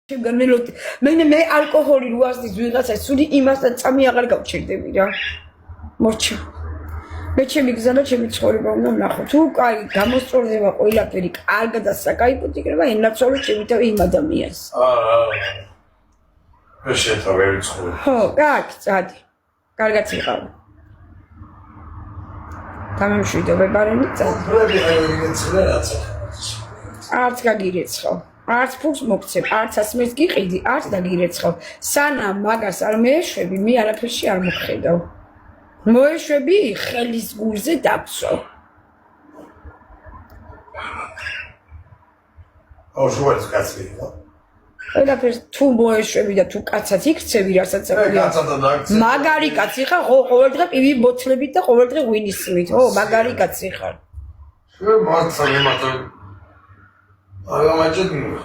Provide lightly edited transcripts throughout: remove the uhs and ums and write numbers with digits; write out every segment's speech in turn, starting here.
მე ალკოჰოლი რუასდის ვიღაცა სული იმასთან წამი აღარ გავჩერდები რა. მოჩა. მე ჩემი გზა და ჩემი ცხოვრება უნდა ვნახო. თუ კაი გამოსწორდება ყველაფერი, კარგად და საკაიფოდ იქნება, ენაცვალო ჩემი თავი იმ ადამიანს. მე შეთავები ცხოვრება. ხო, კაკი, წადი. კარგად იყავ. გამემშვიდობე ბარენი წადი. პრები აიგეცლე რაცა. არც გაგირეცხავ. არც ფულს მოგცემ, არც ასმერს გიყიდი, არც დაგირეცხავ. სანამ მაგას არ მეეშვები, მე არაფერში არ მოგხედავ. მოეშვები ხელის გულზე დაფსო. აუ შუაც კაცი ხო? ყველაფერს თუ მოეშვები და თუ კაცად იქცევი, რასაც აკვირია. მაგარი კაცი ხარ, ხო, ყოველ დღე პივი ბოთლებით და ყოველ დღე ღვინისმით, ხო, მაგარი კაცი ხარ. შენ მარცა მე მათო Agamaçedin mi?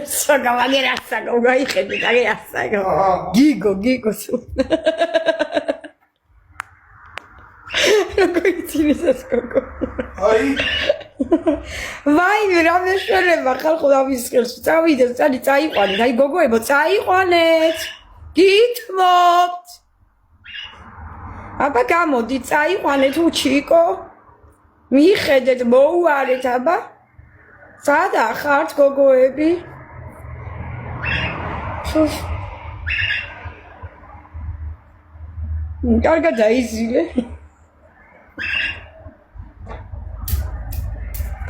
Sagagerasa, gaixedi, gagerasa. Gigo. Coincides Coco. Ai. Vai, mirame შერება ხალხო ამისხელს. წავიდეს, წაიყვანეთ. აი გოგოებო, წაიყვანეთ. გითმობთ. აბა გამოდი, წაიყვანეთ უჩიკო. მიხედეთ მოუარეთ აბა სადა ხართ გოგოები კარგად დაიზილე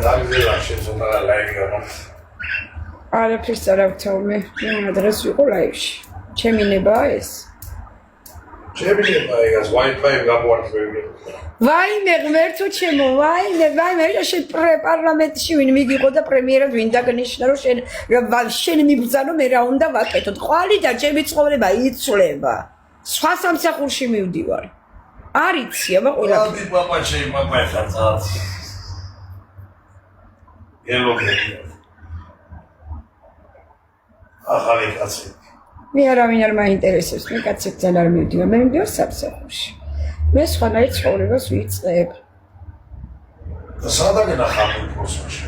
დაგზელა შეცოთა ლაივი გამა არაფერს არ ავთავ მე დღეს ვიყო ლაივში ჩემი ნება ეს შეებინება ეგას Wi-Fi გაგვარდები ვაიმე ღმერთო ჩემო ვაიმე შენ პარლამენტში ვინ მიგიყო და პრემიერად ვინ დაგნიშნა რომ შენ მიბრძანო მე რა უნდა ვაკეთოთ ყვალი და ჩემი ცხოვრება იცვლება სხვა სამსახურში მივდივარ არ იცი აბა ყველაფერი პაპა შეიძლება მეხაცაც ელოგები ახალი კაცი მე არავინ არ მაინტერესებს მე კაცებთან არ მივდივარ მე მივდივარ სამსახურში მე სხვანაირ ცხოვრებას ვიწყებ. და სადაგენა ხალხი პროსოში?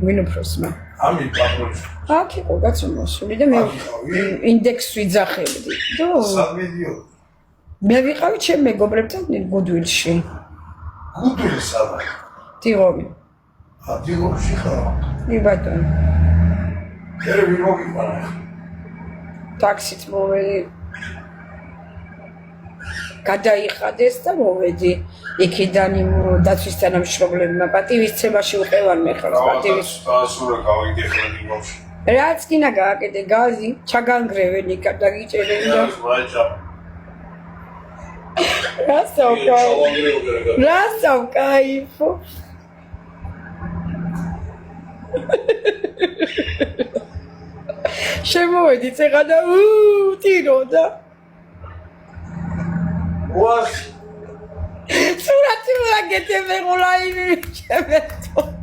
ვინ უფროსმა? ამი პატრონი. აქ იყო კაცო მოსული და მე ინდექს ვიძახებდი. სად მიდიოდი? მე ვიყავი ჩემ მეგობრებთან გუდვილში. გუდვილი სადა? ტიღოვი. ტიღოვში ხარ? კი ბატონო. ერე ვინ მოგიყვანა? ტაქსით მოვედი. გადაიხადეს და მოვედი იქიდან იმ დაცვის თანამშრომლებმა პატივისცემაში უყევარ მე ხარ პატივის ასურა გავიგეხები ბავშვი რაც კინა გააკეთე გაზი ჩაგანგრევენ იქ დაგიჭერენ და რასავ кайფო შემოვედი წეღა და ტირო და What? Surati ulagete me ulaivi cheveto.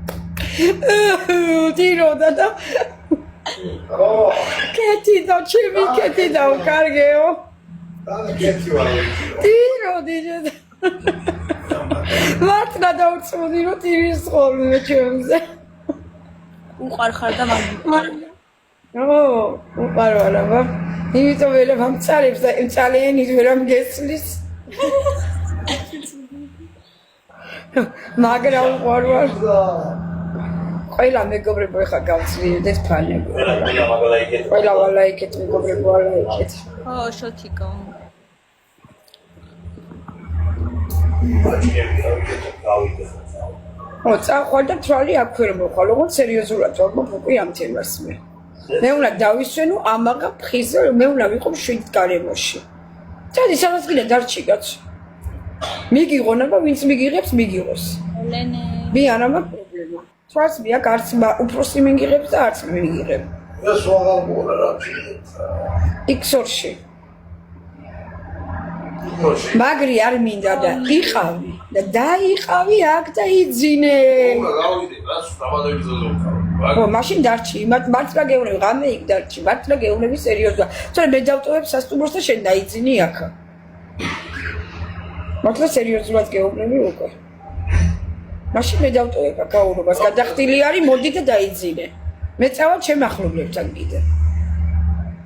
Tiro da. Oh. Keti da chemi keti da cargeo. Keti wala. Tiro dice. Matna da utsudiro tiris xolme chemze. უყარხარ და მაგ. უყარვალა ბა. იმიტომ ველა მომწარებს და ძალიან იზვერამ გესლის. მაგრამ უყარვალ. ყველა მეგობრებო ეხა გავწლიდეს ფანები. ყველა ვალაიქეთ მეგობრებო ვალაიქეთ. ხო, შოთიკო. ო, წაყვარ და თვალი აქვე რომ მოხვალ, ოღონდ სერიოზულად ვარ, უკვე ამ თემას მე. მე უნდა დავისვენო ამაღა ფხიზ მე უნდა ვიყო შვიდ გარემოში. წადი სადაც გინდა დარჩი კაცო. მიგიღონ აბა ვინც მიგიღებს მიგიღოს. ლენე. მე არ მაქვს პრობლემა. თვალს მე აქ არც უფროსი მიგიღებს და არც მე მიგიღებ. ეს ვაღარ მოვლა რა. იქსორში. მაგრი არ მინდა და იყავი და დაიყავი აქ და იძინე. გავიდე, რას დამადები ზოზოქა. ო, მაშინ დარჩი, მართლა გეუბნები, ღამე იქ დარჩი, მართლა გეუბნები სერიოზულად. თორე მე დავტოვებ სასტუმროს და შენ დაიძინი აქ. მართლა სერიოზულად გეუბნები უკვე. მაშინ მე დავტოვებ აქ გაურობას, გადახდილი არის, მოდი და დაიძინე. მე წავალ ჩემ ახლობლებთან კიდე.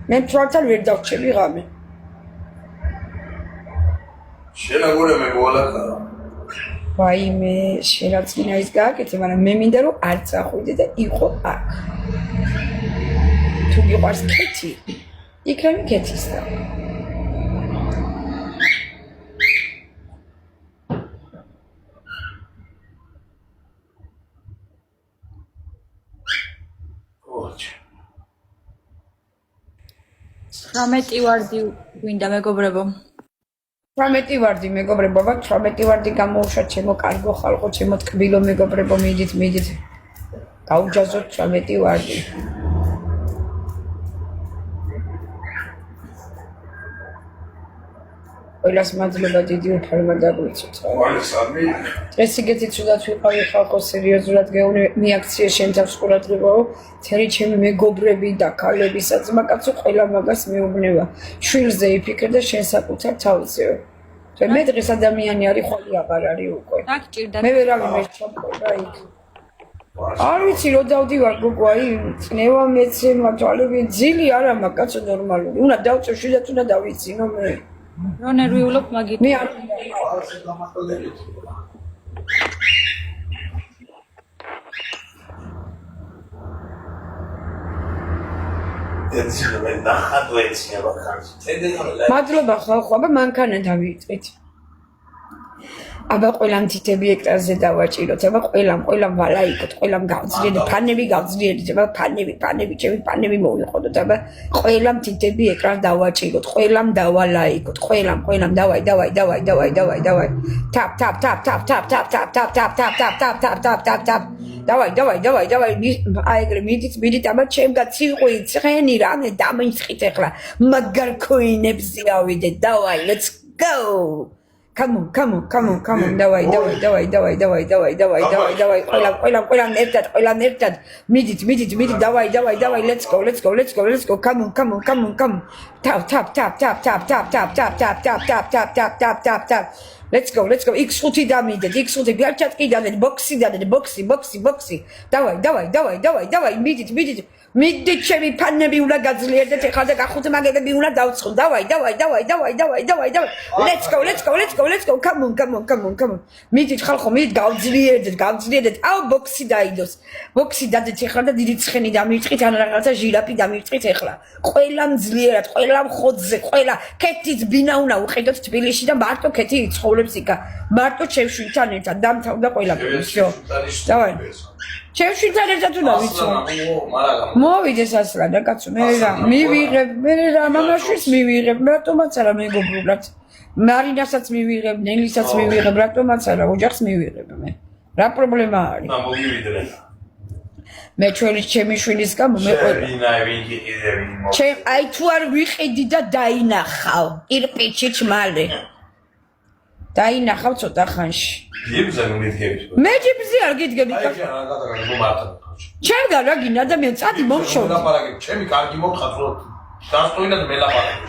მე თვალთან ვერ დავჩები ღამე. შენაგურე მე გვალაკარა. ვაიმე, შენაცმინა ის გააკეთე, მაგრამ მე მინდა რომ არ წახვიდე და იყო აქ. თუ გიყვარს კეთი, იქნები კეთის და. ოჩ. 19 ვარდი გვინდა მეგობრებო. 18 ვარდი მეგობრებო, 18 ვარდი გამოუშვა ჩემო კარგო ხალხო, ჩემო ტკბილო მეგობრებო, მიდით. გაუჯაზოთ 18 ვარდი. ყველას მადლობა დიდი უფალმა დაგვიცოთ. ვალესამი. ეს იგეთი ცუდად ვიყავი ხალხო, სერიოზულად გეუნე აქცია შენ თავს ყურადღებაო, თერი ჩემი მეგობრები და ქალები, საძმაკაცო ყველა მაგას მეუბნება. შვილზე იფიქრე და შენ საკუთარ თავზეო. მე დღეს ადამიანი არის, ხვალე აღარ არის უკვე. აქ ჭირდა. მე ვერავინ ვერ ჩამყოლდა იქ. არ ვიცი რო დავდივარ გოგო, აი წნევა მეცემა, თვალები ძილი არა მაქვს, კაცო ნორმალური. უნდა დავწევ შვილად, უნდა დავიცინო მე. რო ნერვიულობ მაგით. მე არ ასე დამატებელით. ეცინო მე ნახატ ეცინება ხანს. თენდენა მადლობა ხალხო, აბა მანქანა დავიწყეთ. აბა ყველამ თითები ეკრანზე დავაჭიროთ, აბა ყველამ ვალაიკოთ, ყველამ გავძლიერდეთ, ფანები გავძლიერდეთ, აბა ფანები, ჩემი ფანები მოვიყოდოთ, აბა ყველამ თითები ეკრანს დავაჭიროთ, ყველამ დავალაიკოთ, ყველამ დავაი. თაპ. დავაი, აი ეგრე მიდით, აბა ჩემგა ციყვი, ცხენი რამე დამიწყით ახლა, მაგარ ქოინებზე ავიდეთ, დავაი, let's go. Come on, დავაი, ყველამ ერთად, მიდით, დავაი, let's go, come on, თაპ, let's go, X5 დამიდეთ, X5 გარჩატკი დადეთ, ბოქსი დადეთ, ბოქსი, დავაი, მიდით, ჩემი ფანები უნდა გაძლიერდეთ, ეხლა და გახუთ მაგებები უნდა დავცხო, დავაი, let's go, come on, მიდით ხალხო, გავძლიერდეთ, აუ ბოქსი დაიდოს, ბოქსი დადეთ ეხლა და დიდი ცხენი დამივწყით, ან რაღაცა ჟირაფი დამივწყით ეხლა, ყველამ ძლიერად, ყველამ ხოძზე, ყველა ქეთის ბინა უნდა უყიდოთ თბილისში და მარტო ქეთი იცხოვრებს იქა, მარტო ჩემშვილთან ერთად დამთავრდა ყველაფერი, всё. დავაი. ჩემშვილთან ერთად უნდა ვიცო. მოვიდეს ასლა და კაცო, მე რა მამაშვილს მივიღებ, რატომაც არა მეგობრულად. მარინასაც მივიღებ, ნელისაც მივიღებ, რატომაც არა, ოჯახს მივიღებ მე. რა პრობლემა არის? მოგივიდნენ. მე ჩემი შვილის გამო მე აი თუ არ ვიყიდი და დაინახავ, ირყიჩი ჩმალე. დაინახავ ცოტა ხანში. ჯიბზე მიგდები. მე ჯიბზე არ გიდგები. ჩემგან რა გინდა ადამიანი წადი მომშოვ. ჩემი კარგი მომხატრო. დასტოინად მელაპარაკე.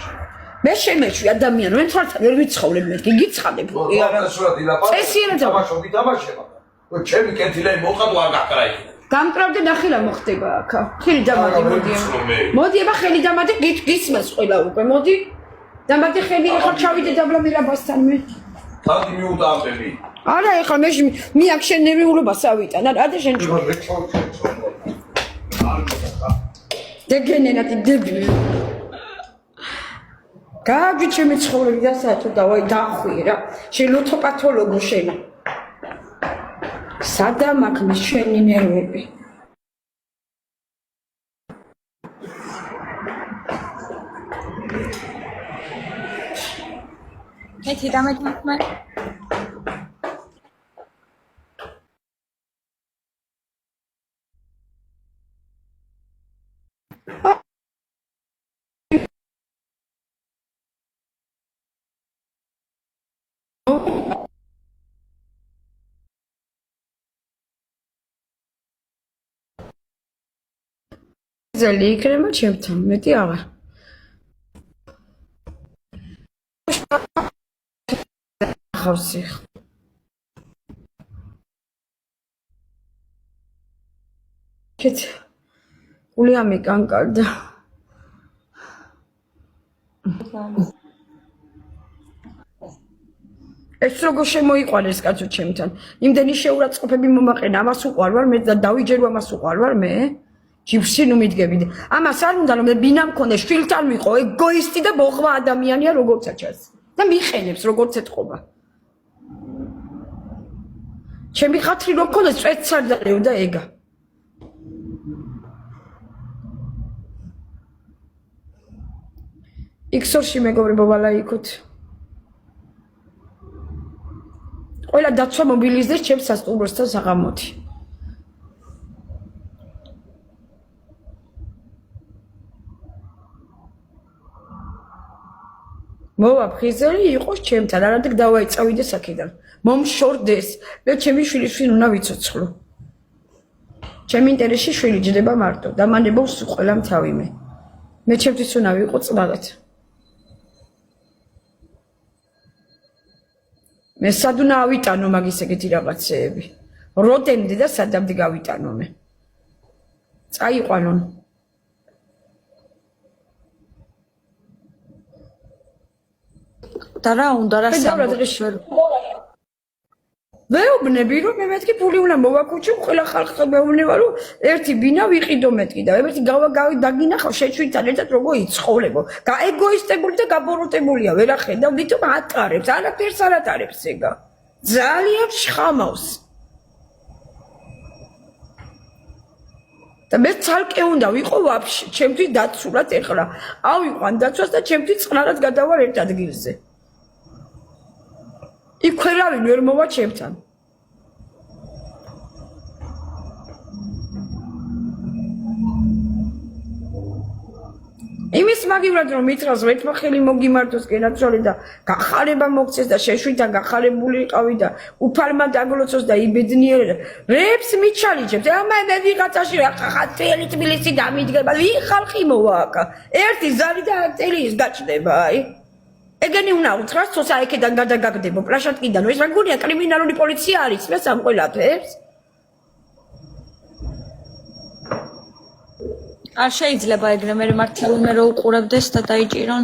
მე შემეჩვი ადამიანი, მე თვალთან ვერ ვიცხოვრებ მე, გიცხადებ. წესიერად თამაშება. ჩემი კეთილები მომხატო არ გაკრაი. გამკრავდე ნახილა მოხდება აქ. ხელი დამატე მოდი. მოდი აბა ხელი დამატე, გისმას ყველა უკვე. მოდი. დამატე ხელი, ახლა ჩავიდე დაბლამირაბასთან მე. თადი მიუტამბები. არა, ეხლა მე აქ შენ ნერვიულობას ავიტან, არა და შენ ჩო. დეგენენათი დებილი. გააგვი ჩემი ცხოვრები და საერთოდ დავაი დახვიე რა. შენ ოტოპათოლოგო შენ. სადამ აქ შენი ნერვები. მეთი დამეთმე. ზალი იქნება ჩემთან, მეტი აღარ. ხავსი. კეთ. ულიამი კანკარდა. ეს როგორ შემოიყვანეს კაცო ჩემთან. იმდენი შეურაცხყოფები მომაყენა, ამას უყვარ ვარ მე და დავიჯერო ამას უყვარ ვარ მე. ჯიბსი ნუ მიდგები. ამას არ უნდა რომ ბინა მქონდეს, შვილთან ვიყო, ეგოისტი და ბოღმა ადამიანია როგორცა ჩანს. და მიყენებს როგორც ეთყობა. ჩემი ხათრი რო მქონდეს, წვეთს არ დაეო და ეგა. იქსორში მეგობრებო ვალაიქოთ. ყველა დაცვა მობილიზდეს ჩემს სასტუმროსთან საღამოთი. მოვა ფხიზელი იყოს ჩემთან, არადა დავაიწავიდეს აქედან. მომშორდეს, მე ჩემი შვილის შვილ უნდა ვიცოცხლო. ჩემი ინტერესში შვილი ჯდება მარტო, დამანებობს ყველამ თავი მე. მე ჩემთვის უნდა ვიყო წყალად. მე სად უნდა ავიტანო მაგის ეგეთი რაღაცეები. როდემდე და სადამდე გავიტანო მე. წაიყვანონ. და რა უნდა რა სამბოშვერ. ვეუბნები რომ მე მეთქი ფული უნდა მოვაკუჩო ყველა ხალხს მეუბნება რომ ერთი ბინა ვიყიდო მეთქი და ერთი დაგინახავ შეჩვითთან ერთად როგორ იცხოვლებო. გაეგოისტებული და გაბოროტებულია ვერ ახედავ თვითონ ატარებს არაფერს არ ატარებს ეგა. ძალიან შხამავს. და მე ცალკე უნდა ვიყო ვაფშე ჩემთვის დაცულად ეხლა. ავიყვან დაცვას და ჩემთვის წყნარად გადავარ ერთ ადგილზე. იქ ვერავინ ვერ მოვა ჩემთან. იმის მაგივრად რომ მითხრას ვეთმა ხელი მოგიმართოს კენაცვალე და გახარება მოგცეს და შეშვითთან გახარებული იყავი და უფალმა დაგლოცოს და იბედნიერე რებს მიჩალიჩებს ამა მე ვიღაცაში რა ხათელი თბილისი დამიდგება ვინ ხალხი მოვაკა ერთი ზარი და აწელი ის გაჩნდება აი ეგენი უნდა უთხრას თორსა ეკედან გადაგაგდებო პლაშატკიდან ეს რა გონია კრიმინალური პოლიცია არის მე სამ ყველაფერს არ შეიძლება ეგრე მე მართალმე რო უყურებდეს და დაიჭირონ.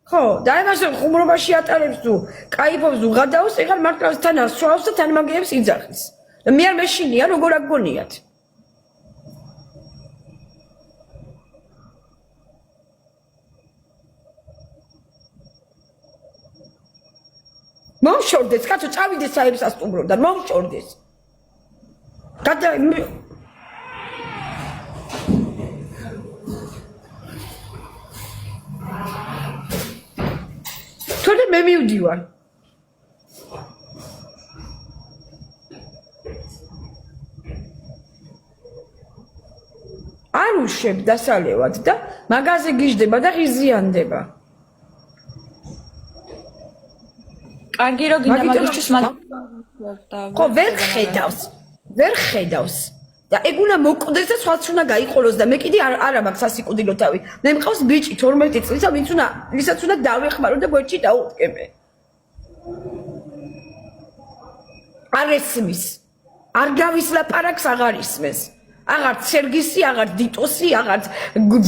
ხო, და იმას ხუმრობაში ატარებს თუ кайფობს თუ გადაოს, ეხლა მართლაც თან ასვავს და თან მაგიებს იძახის. მე არ მეშინია როგორ აგგონიათ. მომშორდეს, კაცო, წავიდეს საერთოდ სასტუმროდან, მომშორდეს. თორე მე მივდივარ. არ უშვებ დასალევად და მაგაზე გიждდება და ღიზიანდება. კარგი რო გინდა მაგისთვის ხო ვერ ხედავს და ეგ უნდა მოკვდეს და სხვაც უნდა გაიყოლოს და მე კიდე არ მაქვს სასიკვდილო თავი მე მყავს ბიჭი 12 წლისა ვისაც უნდა დავეხმარო და გვერდში დაუდგებე არ ესმის არ გავისლაპარაკს აღარ ისმეს აღარ სერგისი აღარ დიტოსი აღარ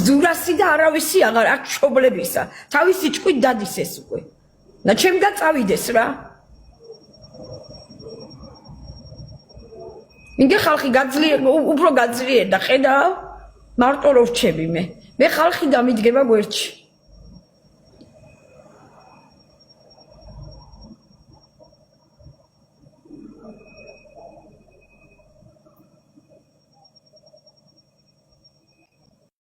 ძურასი და არავისი აღარ აქ ჩობლებისა თავისი ჭკვით დადის ეს უკვე და ჩემ დაწავიდეს რა ინგე ხალხი უფრო გაძლიერდა ხედავ მარტო რო ვჩები მე ხალხი დამიდგება გვერდში